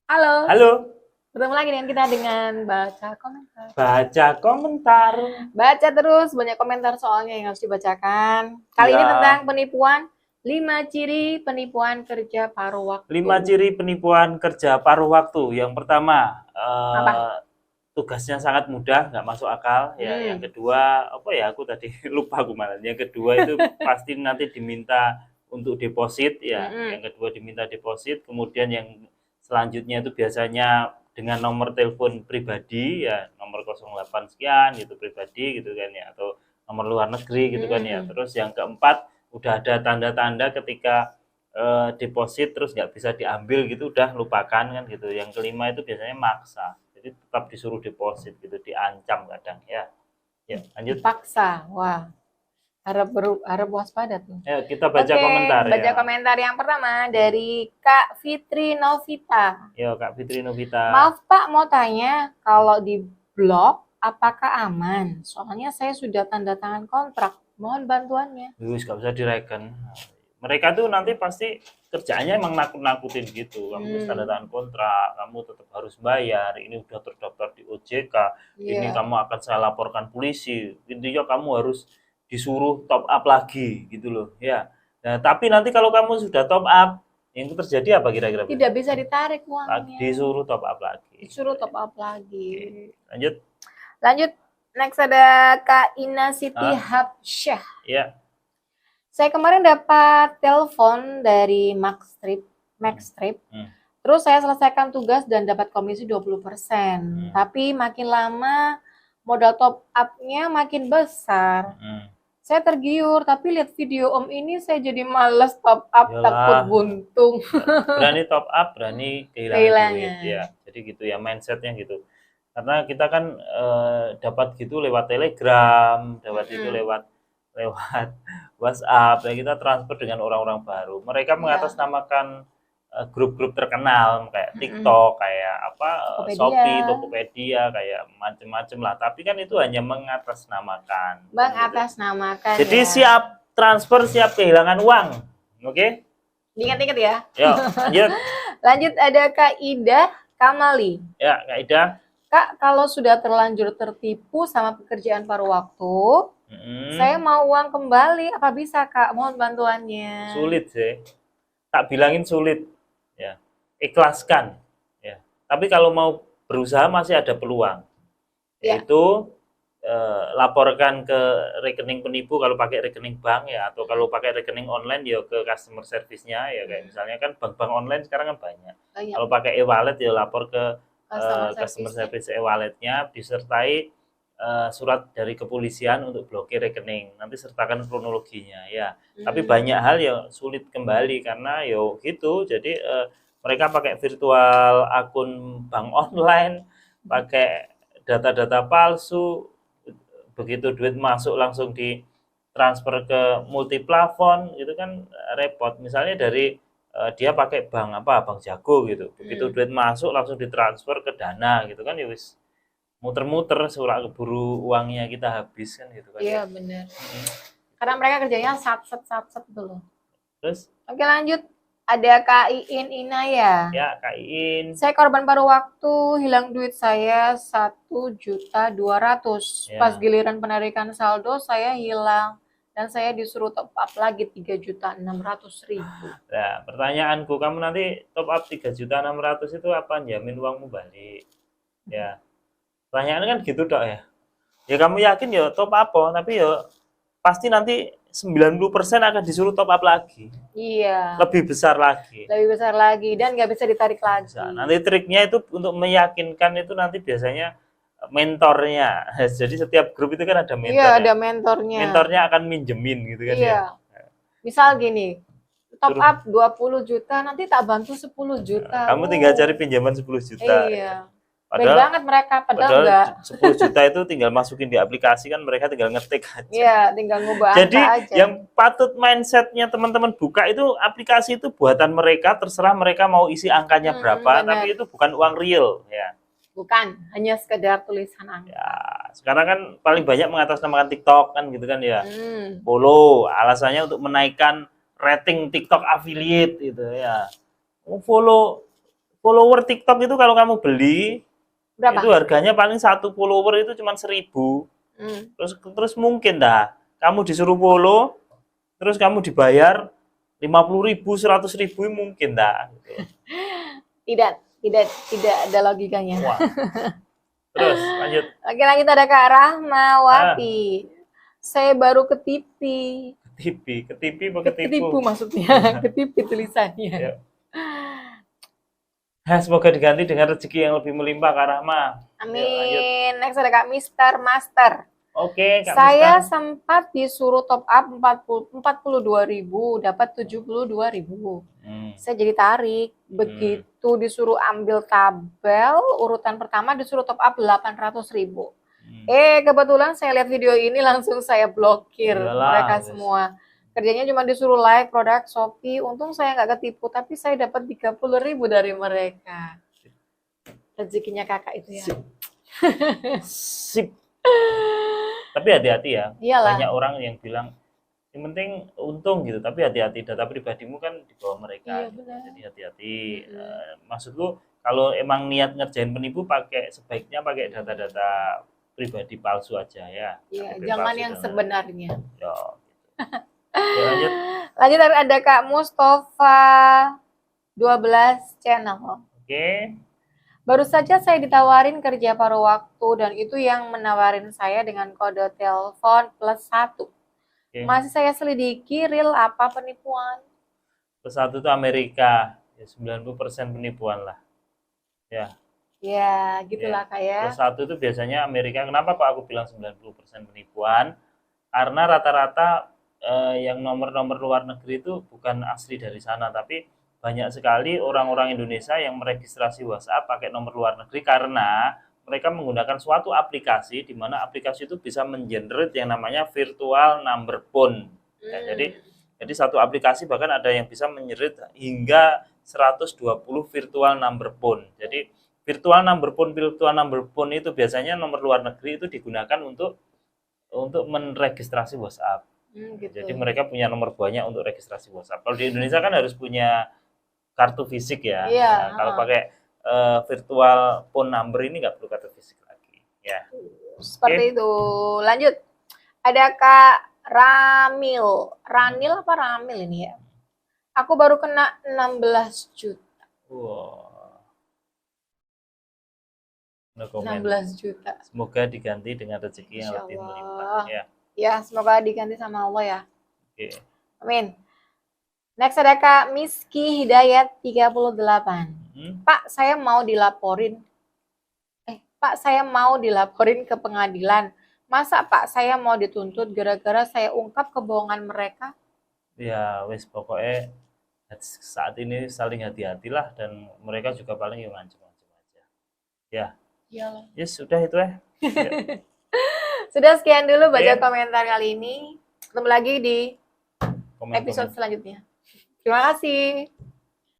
Halo, Halo, ketemu lagi dengan kita dengan baca komentar. baca komentar. Baca terus, banyak komentar soalnya yang harus dibacakan. Kali ini Ya, tentang penipuan, 5 ciri penipuan kerja paruh waktu. 5 ciri penipuan kerja paruh waktu. Yang pertama, Apa? tugasnya sangat mudah, nggak masuk akal. Ya, yang Hmm, kedua, apa ya? Aku tadi lupa aku malah. Yang kedua itu pasti nanti diminta untuk deposit. Ya, mm-mm, yang kedua diminta deposit. Kemudian yang selanjutnya itu biasanya dengan nomor telepon pribadi, ya nomor 08 sekian gitu pribadi gitu kan ya, atau nomor luar negeri gitu kan ya. mm-mm. Terus yang keempat udah ada tanda-tanda ketika deposit terus nggak bisa diambil gitu udah lupakan kan gitu. Yang kelima itu biasanya maksa, jadi tetap disuruh deposit gitu, diancam kadang ya. Ya lanjut. Dipaksa. Wah, harap waspada tuh. Ya kita baca Oke, komentar baca ya. komentar yang pertama dari Kak Fitri Novita. Yo Kak Fitri Novita. Maaf Pak, mau tanya, kalau di blok apakah aman? Soalnya saya sudah tanda tangan kontrak. Mohon bantuannya. Wis gak bisa direken. Mereka tuh nanti pasti kerjaannya emang nakut-nakutin gitu. Kamu wis tanda Hmm, tangan kontrak, kamu tetap harus bayar. Ini udah terdaftar di OJK. Ini iya. kamu akan saya laporkan polisi. Intinya kamu harus disuruh top up lagi gitu loh. Ya. Nah, tapi nanti kalau kamu sudah top up, yang terjadi apa kira-kira? Tidak bisa ditarik uangnya. Disuruh top up lagi. Disuruh top up lagi. Oke. Lanjut. Lanjut, next ada Kak Ina Siti Ah, Habsyah. ya. Saya kemarin dapat telepon dari Hmm. Maxtrip. Hmm. Terus saya selesaikan tugas dan dapat komisi 20%. Hmm. Tapi makin lama modal top up-nya makin besar. Hmm. Saya tergiur, tapi lihat video Om ini saya jadi males top up, takut Yalah, buntung. berani top up, berani kehilangan duit Kehilangan. ya. Jadi gitu ya mindsetnya gitu. Karena kita kan dapat gitu lewat Telegram, dapat itu Mm-mm. lewat lewat WhatsApp, dan kita transfer dengan orang-orang baru. Mereka Ya. mengatasnamakan grup-grup terkenal kayak Mm-mm. TikTok, kayak apa Tokopedia. Shopee, Tokopedia, kayak macem-macem lah. Tapi kan itu hanya mengatasnamakan, kan Bang gitu. atas namakan Jadi ya. siap transfer, siap kehilangan uang, oke? Diingat-ingat ya. Yuk, lanjut. Lanjut ada Kak Ida Kamali. Ya, Kak Ida. Kak, kalau sudah terlanjur tertipu sama pekerjaan paruh waktu, saya mau uang kembali. Apa bisa, Kak? Mohon bantuannya. Sulit sih. Tak bilangin sulit. Ya, ikhlaskan. Ya. Tapi kalau mau berusaha masih ada peluang. Ya. Yaitu laporkan ke rekening penipu kalau pakai rekening bank ya, atau kalau pakai rekening online ya ke customer service-nya ya, kayak misalnya kan bank-bank online sekarang kan banyak. Banyak Kalau pakai e-wallet ya lapor ke customer customer service e-walletnya, disertai surat dari kepolisian untuk blokir rekening. Nanti sertakan kronologinya ya. Tapi banyak hal ya sulit kembali karena yo gitu. Jadi mereka pakai virtual akun bank online, pakai data-data palsu, begitu duit masuk langsung di transfer ke multi plafon itu kan repot. Misalnya dari dia pakai bank apa, bank jago gitu, begitu duit masuk langsung ditransfer ke Dana gitu kan, ya wis muter-muter surat keburu uangnya kita habis kan gitu kan ya. Iya, benar. Karena mereka kerjanya satset dulu. Terus Oke, lanjut. Ada Kak Iin Inaya. ya Kak Iin. Saya korban paruh waktu, hilang duit saya 1.200.000. Ya. Pas giliran penarikan saldo saya hilang dan saya disuruh top up lagi 3.600.000. Nah, pertanyaanku, kamu nanti top up 3.600.000 itu apa jamin uangmu balik? Ya. Pertanyaannya kan gitu dok ya. Ya kamu yakin ya top apa, tapi ya pasti nanti 90% akan disuruh top up lagi. Iya. Lebih besar lagi. Lebih besar lagi dan nggak bisa ditarik lagi. Bisa. Nanti triknya itu untuk meyakinkan itu nanti biasanya mentornya. Jadi setiap grup itu kan ada mentor. Iya, ya. ada mentornya. Mentornya akan minjemin gitu kan iya. ya. Misal gini, top Suruh. up 20 juta, nanti tak bantu 10 juta. Kamu tinggal cari pinjaman 10 juta. Iya. Baik Padahal, banget mereka, padahal enggak. 10 juta itu tinggal masukin di aplikasi kan, mereka tinggal ngetik aja. Iya, tinggal ngubah Jadi angka aja. yang patut mindsetnya teman-teman buka itu aplikasi itu buatan mereka, terserah mereka mau isi angkanya berapa, benar. tapi itu bukan uang real ya. Bukan, hanya sekedar tulisan angka. Ya, sekarang kan paling banyak mengatasnamakan TikTok kan gitu kan ya. Hmm. Follow, alasannya untuk menaikkan rating TikTok affiliate gitu ya. Follow follower TikTok itu kalau kamu beli Berapa? itu harganya paling 1 follower itu cuma 1.000. Terus mungkin dah kamu disuruh follow terus kamu dibayar 50.000, 100.000 mungkin dah gitu. Tidak ada logikanya. Wah. Terus lanjut. Oke, lanjut ada Kak Rahmawati. Saya baru ketipu. Ketipu Ketipu maksudnya. Ketipu tulisannya. Ya. Semoga diganti dengan rezeki yang lebih melimpah Kak Rahma. Amin. Next ada Kak Mister Master. Oke, Kak Saya Mister. sempat disuruh top up 42.000, dapat 72.000. Saya jadi tarik. Begitu disuruh ambil tabel, urutan pertama disuruh top up 800.000. Kebetulan saya lihat video ini langsung saya blokir mereka semua. Kerjanya cuma disuruh like produk Shopee. Untung saya nggak ketipu, tapi saya dapat 30.000 dari mereka. Rezekinya kakak itu ya. Sip. Tapi hati-hati ya. Iyalah. Banyak orang yang bilang yang penting untung gitu, tapi hati-hati, data pribadimu kan di bawah mereka. Iya, benar. Jadi hati-hati. Maksudku kalau emang niat ngerjain penipu sebaiknya pakai data-data pribadi palsu aja ya. Iya, jangan yang sebenarnya. Ya, gitu. Ya, lanjut ada Kak Mustafa 12 channel. Oke. Baru saja saya ditawarin kerja paruh waktu dan itu yang menawarin saya dengan kode telepon +1. Masih saya selidiki real apa penipuan. +1 itu Amerika. Ya 90% penipuan lah. Ya. Ya, gitulah Kak ya. +1 itu biasanya Amerika. Kenapa kok aku bilang 90% penipuan? Karena rata-rata yang nomor-nomor luar negeri itu bukan asli dari sana, tapi banyak sekali orang-orang Indonesia yang meregistrasi WhatsApp pakai nomor luar negeri karena mereka menggunakan suatu aplikasi di mana aplikasi itu bisa mengenerate yang namanya virtual number phone. Ya, jadi satu aplikasi bahkan ada yang bisa mengenerate hingga 120 virtual number phone. Jadi virtual number phone itu biasanya nomor luar negeri itu digunakan untuk meregistrasi WhatsApp. Gitu. Jadi mereka punya nomor banyak untuk registrasi WhatsApp. Kalau di Indonesia kan harus punya kartu fisik ya. Iya. Nah, kalau pakai virtual phone number ini nggak perlu kartu fisik lagi. Ya. Seperti itu. Lanjut. Ada Kak Ranil apa Ramil ini ya? Aku baru kena 16 juta. Wow. No 16 juta. Semoga diganti dengan rezeki yang lebih melimpah. Ya, semoga diganti sama Allah ya. Oke. Amin. Next ada Kak Miski Hidayat 38. Pak, saya mau dilaporin. Pak, saya mau dilaporin ke pengadilan. Masa Pak, saya mau dituntut gara-gara saya ungkap kebohongan mereka? Ya, wes pokoknya saat ini saling hati-hatilah dan mereka juga paling yang ngancem-ngancem aja. Ya. Iyalah. Yes, sudah itu ya. Sudah sekian dulu baca komentar kali ini. Ketemu lagi di episode selanjutnya. Terima kasih.